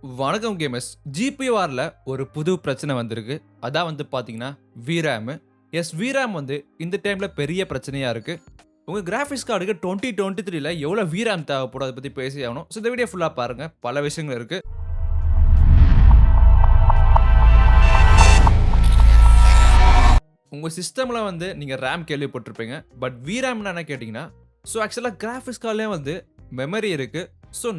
வணக்கம் கேமர்ஸ். ஜிபிஆர்ல ஒரு புது பிரச்சனை வந்திருக்கு. அதான் பாத்தீங்கன்னா VRAM. VRAM இந்த டைம்ல பெரிய பிரச்சனையா இருக்கு. உங்க கிராபிக்ஸ் கார்டுக்கு 2023ல எவ்வளவு VRAM தேவைப்படும் அதை பத்தி பேசி ஆகணும். இந்த வீடியோ ஃபுல்லா பாருங்க. பல விஷயங்கள் இருக்கு. உங்க சிஸ்டம்ல நீங்க RAM கேள்விப்பட்டிருப்பீங்க. பட் VRAM என்ன கேட்டீங்கன்னா ஆக்சுவலா கிராபிக்ஸ் கார்டுலயே மெமரி இருக்கு.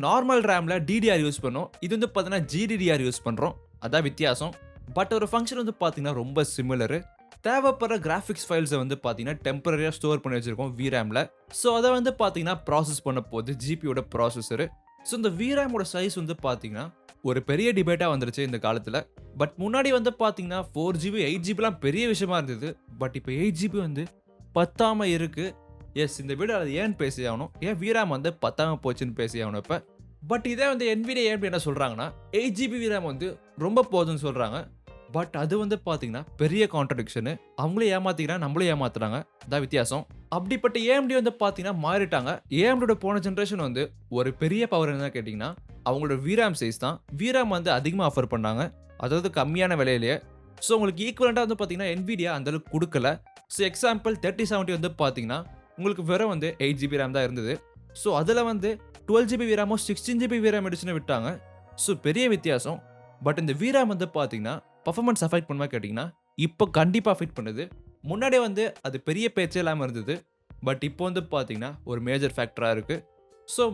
நார்மல் ரேம்ல DDR யூஸ் பண்ணோம். இது பாத்தீங்கன்னா GDDR யூஸ் பண்றோம். அதான் வித்தியாசம். பட் ஒரு ஃபங்க்ஷன் பாத்தீங்கன்னா ரொம்ப சிமிலர். தேவைப்படுற கிராபிக்ஸ் ஃபைல்ஸ் பாத்தீங்கன்னா டெம்பரரியா ஸ்டோர் பண்ணி வச்சிருக்கோம் VRAMல. அதை பாத்தீங்கன்னா ப்ராசஸ் பண்ண போகுது GPUட ப்ராசஸர். இந்த VRAMோட சைஸ் பாத்தீங்கன்னா ஒரு பெரிய டிபேட்டா வந்துருச்சு இந்த காலத்துல. பட் முன்னாடி பாத்தீங்கன்னா 4GB 8GBலாம் பெரிய விஷயமா இருந்தது. பட் இப்போ 8GB பத்தாம இருக்கு. இந்த வீடியோ அது ஏன் பேசி ஆகணும், ஏன் VRAM பத்தாம போச்சுன்னு பேசி ஆகணும் இப்ப. பட் இதே NVIDIA ஏன் என்ன சொல்றாங்கன்னா 8GB VRAM ரொம்ப போதுன்னு சொல்றாங்க. பட் அது பாத்தீங்கன்னா பெரிய கான்ட்ரடிக்ஷன். அவங்களே ஏமாத்திக்கிறாங்க, நம்மளும் ஏமாத்துறாங்க. அதான் வித்தியாசம். அப்படிப்பட்ட AMD பாத்தீங்கன்னா மாறிட்டாங்க. AMDோட போன ஜெனரேஷன் ஒரு பெரிய பவர் என்ன கேட்டீங்கன்னா அவங்களோட VRAM சைஸ் தான். VRAM அதிகமா ஆஃபர் பண்ணாங்க, அதாவது கம்மியான விலையிலேயே. உங்களுக்கு ஈக்குவலண்டா பாத்தீங்கன்னா NVIDIA அந்த அளவுக்கு கொடுக்கல. எக்ஸாம்பிள் 3070 பாத்தீங்கன்னா உங்களுக்கு வெறும் 8GB RAM தான் இருந்தது. அதில் 12GB VRAM 16GB VRAM எடிஷனை விட்டாங்க. பெரிய வித்தியாசம். பட் இந்த VRAM பார்த்தீங்கன்னா பர்ஃபார்மன்ஸ் அஃபெக்ட் பண்ணுமா கேட்டிங்கன்னா இப்போ கண்டிப்பாக அஃபெக்ட் பண்ணுது. முன்னாடி அது பெரிய பேச்சே இல்லாமல் இருந்தது. பட் இப்போ பார்த்தீங்கன்னா ஒரு மேஜர் ஃபேக்டராக இருக்குது.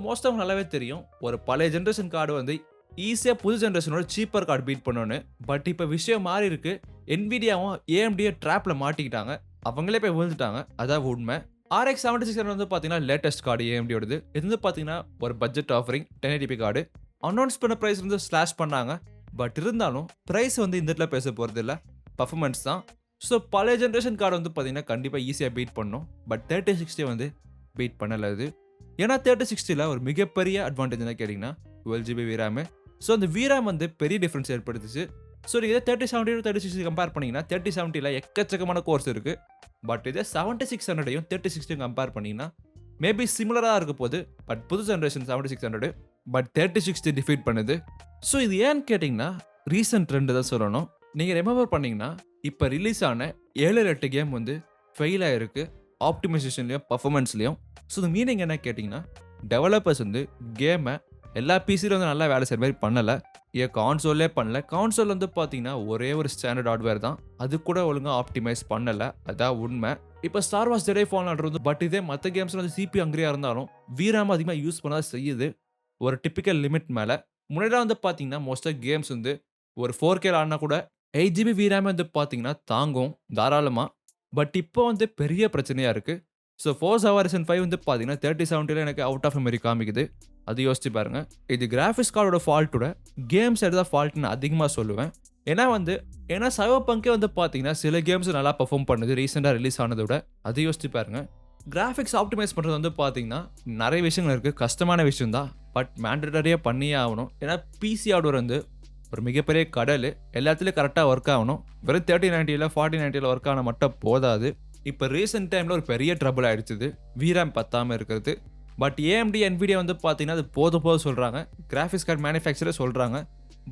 மோஸ்ட் ஆஃப் நல்லாவே தெரியும், ஒரு பழைய ஜென்ரேஷன் கார்டு ஈஸியாக புது ஜென்ரேஷனோட சீப்பர் கார்டு பீட் பண்ணோன்னு. பட் இப்போ விஷயம் மாறி இருக்கு. NVIDIAவும் AMDயும் ட்ராப்பில் மாட்டிக்கிட்டாங்க. அவங்களே போய் விழுந்துட்டாங்க. அதான் உண்மை. RX 7600 பாத்தீங்கன்னா லேட்டஸ்ட் கார்டு AMDயோடது. இது பாத்தீங்கன்னா ஒரு budget offering 1080p card. Announce பண்ண பிரைஸ் ஸ்லாஷ் பண்ணாங்க. பட் இருந்தாலும் பிரைஸ் இந்த இடத்துல பேச போறது இல்ல, பர்ஃபார்மன்ஸ் தான். பழைய ஜென்ரேஷன் கார்டு பாத்தீங்கன்னா கண்டிப்பா ஈஸியா பீட் பண்ணும். பட் 3060 பீட் பண்ணல அது. ஏன்னா 3060ல ஒரு மிகப்பெரிய அட்வான்டேஜ் என்ன கேட்டீங்கன்னா 12GB VRAM. அந்த VRAM பெரிய டிஃபரன்ஸ் ஏற்படுத்துச்சு. நீங்க 3070 3060 கம்பேர் பண்ணீங்கன்னா 3070ல எக்கச்சக்கமான கோர்ஸ் இருக்கு. பட் இதே 7600 3060 கம்பேர் பண்ணீங்கன்னா மேபி சிமிலரா இருக்க போது. பட் புது ஜெனரேஷன் 7600 பட் 3060 டிஃபீட் பண்ணுது. இது ஏன்னு கேட்டிங்கன்னா ரீசன்ட் ட்ரெண்ட் தான் சொல்லணும். நீங்கள் ரிமெம்பர் பண்ணீங்கன்னா இப்போ ரிலீஸ் ஆன 7-8 கேம் ஃபெயில் ஆயிருக்கு ஆப்டிமைசேஷன்லையும் பர்ஃபார்மன்ஸ்லையும். இது மீனிங் என்ன கேட்டிங்கன்னா டெவலப்பர்ஸ் கேமை எல்லா பிசிலும் நல்லா வேலை செய்கிற மாதிரி பண்ணலை. கான்சோல்லே பண்ணல. கான்சோல் பார்த்தீங்கன்னா ஒரே ஒரு ஸ்டாண்டர்ட் ஹார்ட்வேர் தான், அது கூட ஒழுங்காக ஆப்டிமைஸ் பண்ணலை. அதான் உண்மை. இப்போ ஸ்டார் வார்ஸ் ஜெடை ஃபாலன் பட் இதே மற்ற கேம்ஸ்ல CPU ஹங்கிரியாக இருந்தாலும் VRAM அதிகமாக யூஸ் பண்ணால் செய்யுது ஒரு டிப்பிக்கல் லிமிட் மேலே. முன்னாடி பார்த்தீங்கன்னா மோஸ்ட்டாக கேம்ஸ் ஒரு 4K ஆடினா கூட 8GB VRAM பார்த்தீங்கன்னா தாங்கும் தாராளமாக. பட் இப்போ பெரிய பிரச்சனையாக இருக்குது. Forza Horizon 5 பார்த்தீங்கன்னா 3070 எனக்கு அவுட் ஆஃப் மெமரி காமிக்குது. அது யோசிச்சு பாருங்க. இது கிராஃபிக்ஸ் கார்டோட ஃபால்ட்டோட கேம்ஸ் எடுத்தா ஃபால்ட்னு அதிகமாக சொல்லுவேன். ஏன்னா சைபர்பங்கே பார்த்தீங்கன்னா சில கேம்ஸ் நல்லா பெர்ஃபார்ம் பண்ணுது ரீசெண்டாக ரிலீஸ் ஆனதை விட. அது யோசிச்சு பாருங்க. கிராஃபிக்ஸ் ஆப்டிமைஸ் பண்ணுறது பார்த்தீங்கன்னா நிறைய விஷயங்கள் இருக்குது, கஷ்டமான விஷயம் தான். பட் மேண்டட்டரியாக பண்ணியே ஆகணும். ஏன்னா PC ஹார்ட்வேர் ஒரு மிகப்பெரிய கடல், எல்லாத்துலேயும் கரெக்டாக ஒர்க் ஆகணும். வெறும் 3090ல 4090ல ஒர்க் ஆனால் மட்டும் போதாது. இப்போ ரீசெண்ட் டைமில் ஒரு பெரிய ட்ரபிள் ஆயிடுச்சு VRAM பத்தாமல் இருக்கிறது. பட் AMD NVIDIA பார்த்தீங்கன்னா அது போதும் சொல்கிறாங்க. கிராஃபிக்ஸ் கார்டு மேனுஃபேக்சரர் சொல்கிறாங்க.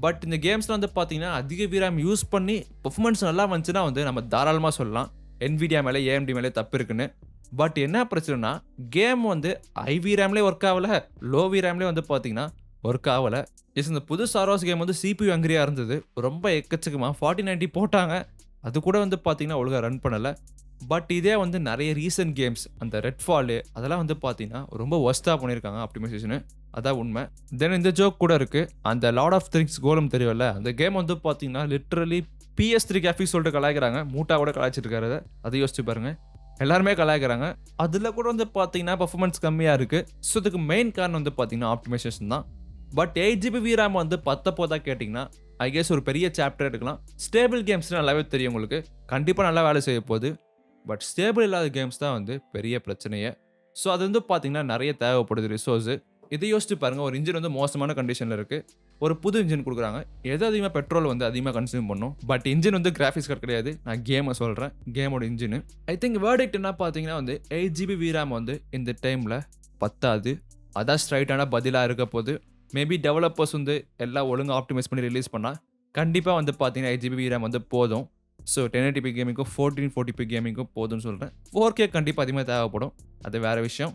பட் இந்த கேம்ஸில் பார்த்தீங்கன்னா அதிக VRAM யூஸ் பண்ணி பர்ஃபார்மன்ஸ் நல்லா வந்துச்சுன்னா நம்ம தாராளமாக சொல்லலாம் NVIDIA மேலே AMD மேலே தப்பு இருக்குன்னு. பட் என்ன பிரச்சனைனா கேம் ஹை VRAMலேயே ஒர்க் ஆகலை, லோ VRAMலேயே பார்த்தீங்கன்னா ஒர்க் ஆகலை. இந்த புது ஸ்டார் வார்ஸ் கேம் CPU ஹங்கிரியாக இருந்தது. ரொம்ப எக்கச்சக்கமாக 4090 போட்டாங்க, அது கூட பார்த்தீங்கன்னா ஒழுங்காக ரன் பண்ணலை. பட் இதே நிறைய ரீசன்ட் கேம்ஸ் அந்த ரெட்ஃபால் அதெல்லாம் பார்த்தீங்கன்னா ரொம்ப ஒஸ்ட்டாக பண்ணியிருக்காங்க ஆப்டிமைசேஷனு. அதான் உண்மை. தென் இந்த ஜோக் கூட இருக்குது. அந்த லார்ட் ஆஃப் திங்ஸ் கோலம் தெரியும்ல, அந்த கேம் பார்த்தீங்கன்னா லிட்ரலி PS3 கிராஃபிக்ஸ் சொல்லிட்டு கலாய்க்கிறாங்க. மூட்டா கூட கலாய்ச்சிருக்காரு. அதை யோசிச்சு பாருங்க. எல்லாருமே கலாய்க்கிறாங்க. அதில் கூட பார்த்தீங்கன்னா பர்ஃபார்மன்ஸ் கம்மியாக இருக்குது. இதுக்கு மெயின் காரணம் பார்த்தீங்கன்னா ஆப்டிமைசேஷன் தான். பட் 8GB VRAM பத்த போதா கேட்டிங்கன்னா ஐ கெஸ் ஒரு பெரிய சாப்டர் எடுக்கலாம். ஸ்டேபிள் கேம்ஸ் நல்லாவே தெரியும் உங்களுக்கு, கண்டிப்பாக நல்லா வேலை செய்ய போகுது. பட் ஸ்டேபிள் இல்லாத கேம்ஸ் தான் பெரிய பிரச்சனையே. அது பார்த்தீங்கன்னா நிறைய தேவைப்படுது ரிசோர்ஸு. இதை யோசிச்சு பாருங்கள். ஒரு இன்ஜின் மோசமான கண்டிஷனில் இருக்குது, ஒரு புது இன்ஜின் கொடுக்குறாங்க. எது அதிகமாக பெட்ரோல் அதிகமாக கன்சியூம் பண்ணும். பட் இன்ஜின் கிராஃபிக்ஸ் கார்டு கிடையாது, நான் கேமை சொல்கிறேன், கேமோட இன்ஜின். ஐ திங்க் வேர்டிக்ட் என்ன பார்த்தீங்கன்னா 8GB VRAM இந்த டைமில் பத்தாது. அதான் ஸ்ட்ரைட்டான பதிலாக இருக்க போது. மேபி டெவலப்பர்ஸ் வந்து எல்லாம் ஒழுங்கா ஆப்டிமைஸ் பண்ணி ரிலீஸ் பண்ணா கண்டிப்பா வந்து பார்த்தீங்கன்னா 8 ஜிபி VRAM வந்து போதும். ஸோ 1080p கேமிங்க்கும் 1440p கேமிங்க்கும் போதும்னு சொல்றேன். 4K கண்டிப்பா அதிகமா தேவைப்படும். அது வேற விஷயம்.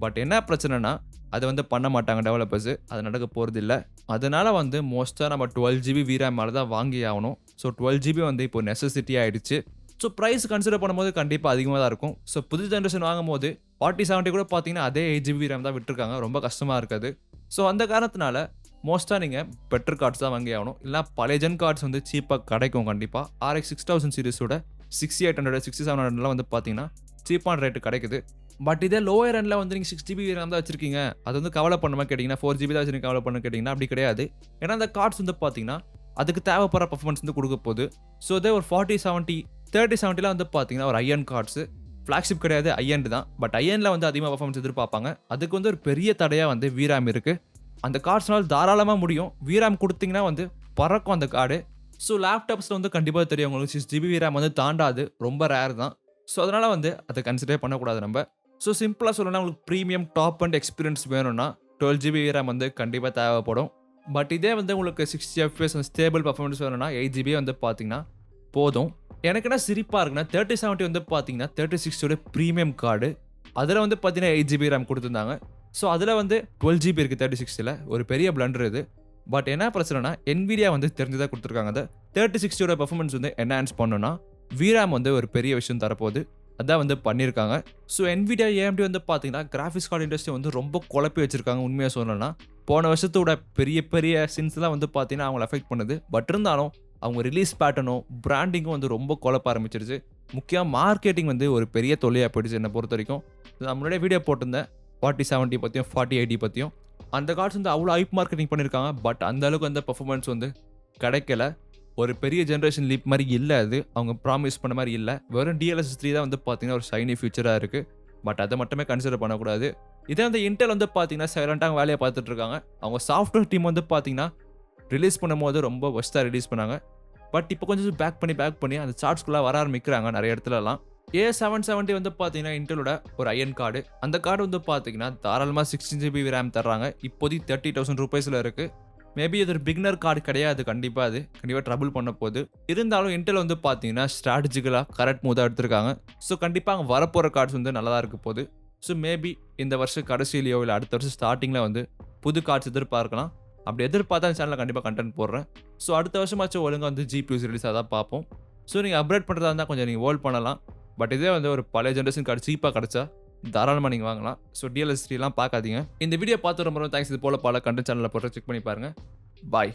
பட் என்ன பிரச்சனைனா அது வந்து பண்ண மாட்டாங்க டெவலப்பர்ஸ். அது நடக்க போறதில்ல. அதனால வந்து மோஸ்ட்டா நம்ம 12 ஜிபி VRAM மேல தான் வாங்கி ஆகணும். ஸோ 12 ஜிபி வந்து இப்போ நெசசிட்டி ஆயிடுச்சு. ஸோ பிரைஸ் கன்சிடர் பண்ணும்போது கண்டிப்பா அதிகமா தான் இருக்கும். ஸோ புது ஜெனரேஷன் வாங்கும்போது 4070 கூட பார்த்தீங்கன்னா அதே 8 ஜிபி VRAM தான் விட்டுருக்காங்க. ரொம்ப கஷ்டமா இருக்காது. ஸோ அந்த காரணத்தினால மோஸ்ட்டாக நீங்கள் பெட்டர் கார்ட்ஸ் தான் வாங்கி ஆகணும். இல்லை பழைய ஜென் கார்ட்ஸ் வந்து சீப்பாக கிடைக்கும் கண்டிப்பாக. RX 6000 சீரிஸோட 6800 6700 வந்து பார்த்தீங்கன்னா சீப்பான ரேட்டு கிடைக்குது. பட் இதே லோயர் எண்டில் வந்து நீங்கள் 6 ஜிபி RAM தான் வச்சிருக்கீங்க. அது வந்து கவலை பண்ணாமல் கேட்டிங்கன்னா 4 ஜிபி தான் வச்சு கவலை பண்ண கேட்டிங்கன்னா அப்படி கிடையாது. ஏன்னா அந்த கார்ட்ஸ் வந்து பார்த்தீங்கன்னா அதுக்கு தேவைப்படுற பர்ஃபார்மன்ஸ் வந்து கொடுக்க போகுது. ஸோ இதே ஒரு 4070 3070 வந்து பார்த்தீங்கன்னா ஒரு ஐஎன் கார்ட்ஸ் ஃப்ளாக்ஷிப் கிடையாது, ஐஎன்ட் தான். பட் ஐஎன்ல வந்து அதிகமாக பர்ஃபார்மன்ஸ் எதிர்பார்ப்பாங்க. அதுக்கு வந்து ஒரு பெரிய தடையாக வந்து VRAM இருக்கு. அந்த கார்ட்ஸ்னால தாராளமாக முடியும். VRAM கொடுத்தீங்கன்னா வந்து பறக்கும் அந்த கார்டு. ஸோ லேப்டாப்ஸில் வந்து கண்டிப்பாக தெரியும் உங்களுக்கு 6 ஜிபி VRAM வந்து தாண்டாது. ரொம்ப ரேர் தான். ஸோ அதனால வந்து அதை கன்சிடர் பண்ணக்கூடாது நம்ம. ஸோ சிம்பிளாக சொல்லணும்னா உங்களுக்கு ப்ரீமியம் டாப் அண்ட் எக்ஸ்பீரியன்ஸ் வேணும்னா 12 ஜிபி VRAM வந்து கண்டிப்பாக தேவைப்படும். பட் இதே வந்து உங்களுக்கு 60 FPS ஸ்டேபிள் பர்ஃபார்மன்ஸ் வேணும்னா 8 ஜிபி வந்து பார்த்தீங்கன்னா போதும். எனக்கு என்ன சிரிப்பாக இருக்குன்னா 3070 வந்து பார்த்தீங்கன்னா 3060 ப்ரீமியம் கார்டு. அதில் வந்து பார்த்தீங்கன்னா 8 ஜிபி RAM கொடுத்துருந்தாங்க. ஸோ அதில் வந்து 12 ஜிபி இருக்குது 3060. ஒரு பெரிய பிளண்டர் இது. பட் என்ன பிரச்சனைனா NVIDIA வந்து தெரிஞ்சுதான் கொடுத்துருக்காங்க. அந்த 3060 பர்ஃபார்மன்ஸ் வந்து என்ஹான்ஸ் பண்ணணும்னா VRAM வந்து ஒரு பெரிய விஷயம் தரப்போகுது. அதான் வந்து பண்ணியிருக்காங்க. ஸோ NVIDIA AMD வந்து பார்த்தீங்கன்னா கிராஃபிக்ஸ் கார்டு இண்டஸ்ட்ரி வந்து ரொம்ப குழப்பி வச்சிருக்காங்க உண்மையாக சொல்லணும்னா. போன வருஷத்தோட பெரிய பெரிய சின்ஸ்லாம் வந்து பார்த்தீங்கன்னா அவங்களை அஃபெக்ட் பண்ணுது. பட் இருந்தாலும் அவங்க ரிலீஸ் பேட்டர்னும் பிராண்டிங்கும் வந்து ரொம்ப குழப்ப ஆரம்பிச்சிருச்சு. முக்கியமாக மார்க்கெட்டிங் வந்து ஒரு பெரிய தொல்லையாக போயிடுச்சு என்னை பொறுத்த வரைக்கும். நான் முன்னாடியே வீடியோ போட்டிருந்தேன் 4070 பற்றியும் 4080 பற்றியும். அந்த கார்ட்ஸ் வந்து அவ்வளோ ஹைப் மார்க்கெட்டிங் பண்ணியிருக்காங்க. பட் அந்த அளவுக்கு அந்த பர்ஃபார்மன்ஸ் வந்து கிடைக்கல. ஒரு பெரிய ஜென்ரேஷன் லீப் மாதிரி இல்லை அது. அவங்க ப்ராமிஸ் பண்ண மாதிரி இல்லை. வெறும் DLSS 3 தான் வந்து பார்த்தீங்கன்னா ஒரு ஷைனி ஃபியூச்சராக இருக்குது. பட் அதை மட்டுமே கன்சிடர் பண்ணக்கூடாது. இதே அந்த இன்டெல் வந்து பார்த்தீங்கன்னா சைலண்டாக வேலையை பார்த்துட்டு இருக்காங்க. அவங்க சாஃப்ட்வேர் டீம் வந்து பார்த்தீங்கன்னா ரிலீஸ் பண்ணும்போது ரொம்ப ஒஸ்ட்டாக ரிலீஸ் பண்ணாங்க. பட் இப்போ கொஞ்சம் பேக் பண்ணி அந்த சார்ட்ஸ்குள்ளே வர ஆரம்பிக்கிறாங்க நிறைய இடத்துலலாம். A770 வந்து பார்த்தீங்கன்னா இன்டெலோட ஒரு ஐஎன் கார்டு. அந்த கார்டு வந்து பார்த்தீங்கன்னா தாராளமாக 16 ஜிபி RAM தர்றாங்க. இப்போதைக்கு 30,000 ரூபீஸில் இருக்குது. மேபி இது ஒரு பிகினர் கார்டு கிடையாது. கண்டிப்பாக அது கண்டிப்பாக ட்ரபிள் பண்ண போகுது. இருந்தாலும் இன்டெல் வந்து பார்த்தீங்கன்னா ஸ்ட்ராட்டஜிக்கலாக கரெக்ட் மூவ் தான் எடுத்திருக்காங்க. ஸோ கண்டிப்பாக அங்கே வரப்போகிற கார்ட்ஸ் வந்து நல்லா தான் இருக்க போகுது. ஸோ மேபி இந்த வருஷம் கடைசியிலையோ இல்லை அடுத்த வருஷம் ஸ்டார்டிங்கில் வந்து புது கார்ட்ஸ் எதிர்பார்க்கலாம். அப்படி எதிர்பார்த்தா அந்த சேனலில் கண்டிப்பாக கண்டென்ட் போடுறேன். ஸோ அடுத்த வருஷமாச்சும் ஒழுங்காக வந்து GPUs ரிலீஸ் ஆக தான் பார்ப்போம். ஸோ நீங்கள் அப்கிரேட் பண்ணுறதா இருந்தால் கொஞ்சம் நீங்கள் ஹோல்ட் பண்ணலாம். பட் இதே வந்து ஒரு பழைய ஜென்ரேஷன் கார்டு சீப்பாக கிடச்சா தாராளமாக நீங்கள் வாங்கலாம். ஸோ DLSS 3 பார்க்காதீங்க. இந்த வீடியோ பார்த்து ரொம்ப தேங்க்ஸ். இது போல பல கண்டென்ட் சேனலில் போட்டு செக் பண்ணி பாருங்கள். பாய்.